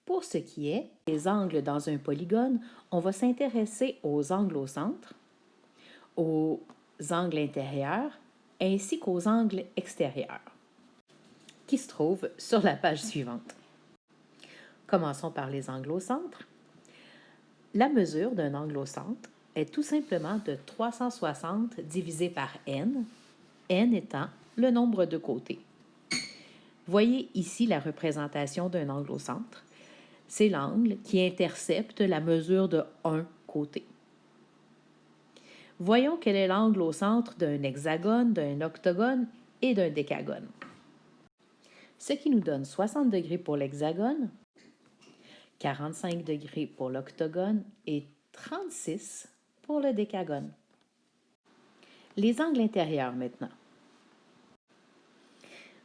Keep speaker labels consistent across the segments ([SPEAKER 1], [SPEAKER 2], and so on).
[SPEAKER 1] Pour ce qui est des angles dans un polygone, on va s'intéresser aux angles au centre, aux angles intérieurs ainsi qu'aux angles extérieurs, qui se trouvent sur la page suivante. Commençons par les angles au centre. La mesure d'un angle au centre est tout simplement de 360 divisé par n, n étant le nombre de côtés. Voyez ici la représentation d'un angle au centre. C'est l'angle qui intercepte la mesure de un côté. Voyons quel est l'angle au centre d'un hexagone, d'un octogone et d'un décagone. Ce qui nous donne 60 degrés pour l'hexagone, 45 degrés pour l'octogone et 36 pour le décagone. Les angles intérieurs maintenant.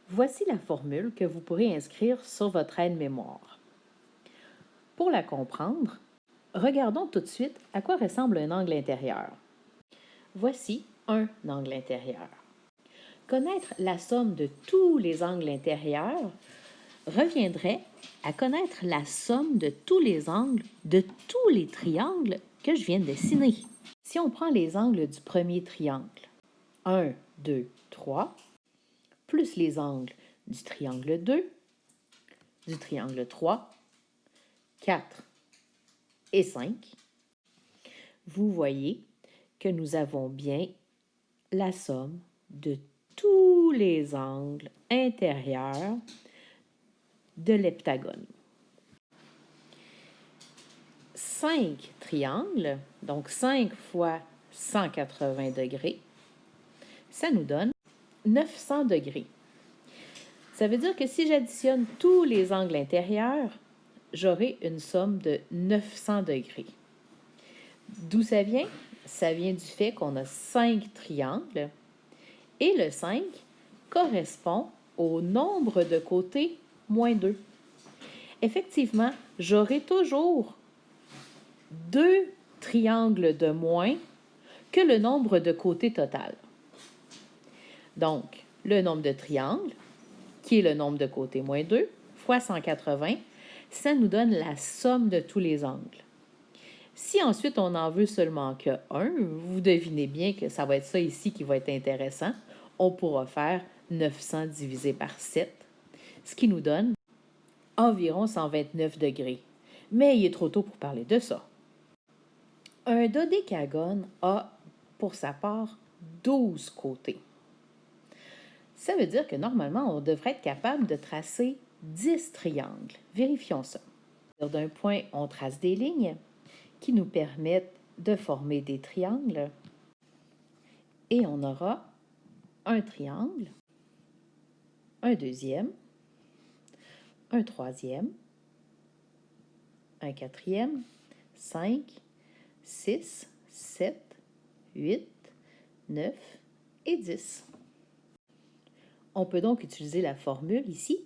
[SPEAKER 1] Voici la formule que vous pourrez inscrire sur votre aide-mémoire. Pour la comprendre, regardons tout de suite à quoi ressemble un angle intérieur. Voici un angle intérieur. Connaître la somme de tous les angles intérieurs reviendrait à connaître la somme de tous les angles de tous les triangles que je viens de dessiner. Si on prend les angles du premier triangle, 1, 2, 3, plus les angles du triangle 2, du triangle 3, 4 et 5, vous voyez que nous avons bien la somme de tous les angles intérieurs de l'heptagone. 5 triangles, donc 5 fois 180 degrés, ça nous donne 900 degrés. Ça veut dire que si j'additionne tous les angles intérieurs, j'aurai une somme de 900 degrés. D'où ça vient? Ça vient du fait qu'on a 5 triangles et le 5 correspond au nombre de côtés moins 2. Effectivement, j'aurai toujours 2 triangles de moins que le nombre de côtés total. Donc, le nombre de triangles, qui est le nombre de côtés moins 2, fois 180, ça nous donne la somme de tous les angles. Si ensuite on en veut seulement que 1, vous devinez bien que ça va être ça ici qui va être intéressant. On pourra faire 900 divisé par 7, ce qui nous donne environ 129 degrés. Mais il est trop tôt pour parler de ça. Un dodécagone a, pour sa part, 12 côtés. Ça veut dire que normalement, on devrait être capable de tracer 10 triangles. Vérifions ça. D'un point, on trace des lignes qui nous permettent de former des triangles. Et on aura un triangle, un deuxième, un troisième, un quatrième, 5, 6, 7, 8, 9 et 10. On peut donc utiliser la formule ici,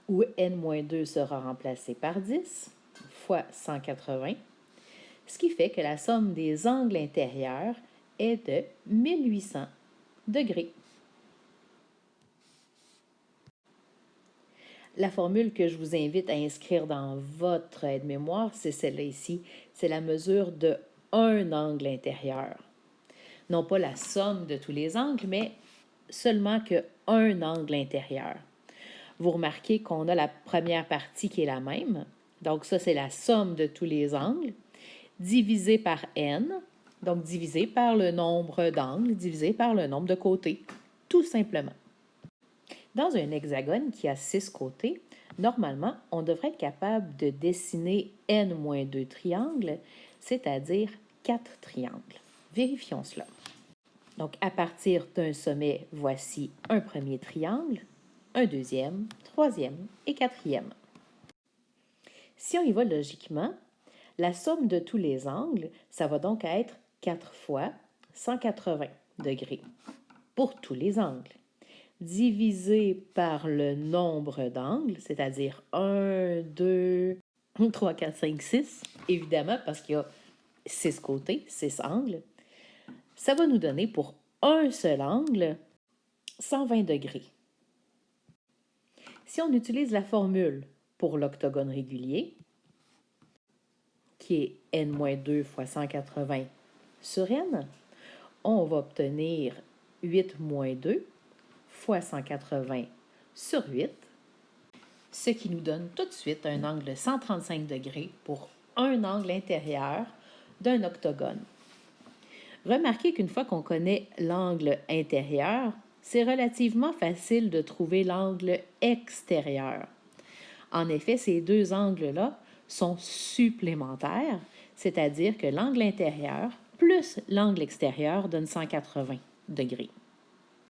[SPEAKER 1] où n-2 sera remplacé par 10 fois 180, ce qui fait que la somme des angles intérieurs est de 1800 degrés. La formule que je vous invite à inscrire dans votre aide-mémoire, c'est celle-là ici. C'est la mesure de un angle intérieur. Non pas la somme de tous les angles, mais seulement qu'un angle intérieur. Vous remarquez qu'on a la première partie qui est la même. Donc ça, c'est la somme de tous les angles, divisé par n, donc divisé par le nombre d'angles, divisé par le nombre de côtés, tout simplement. Dans un hexagone qui a 6 côtés, normalement, on devrait être capable de dessiner n-2 triangles, c'est-à-dire 4 triangles. Vérifions cela. Donc, à partir d'un sommet, voici un premier triangle, un deuxième, troisième et quatrième. Si on y va logiquement, la somme de tous les angles, ça va donc être 4 fois 180 degrés pour tous les angles, divisé par le nombre d'angles, c'est-à-dire 1, 2, 3, 4, 5, 6, évidemment, parce qu'il y a 6 côtés, 6 angles. Ça va nous donner pour un seul angle 120 degrés. Si on utilise la formule pour l'octogone régulier, qui est n-2 fois 180 sur n, on va obtenir 8 moins 2 fois 180 sur 8, ce qui nous donne tout de suite un angle de 135 degrés pour un angle intérieur d'un octogone. Remarquez qu'une fois qu'on connaît l'angle intérieur, c'est relativement facile de trouver l'angle extérieur. En effet, ces deux angles-là sont supplémentaires, c'est-à-dire que l'angle intérieur plus l'angle extérieur donne 180 degrés.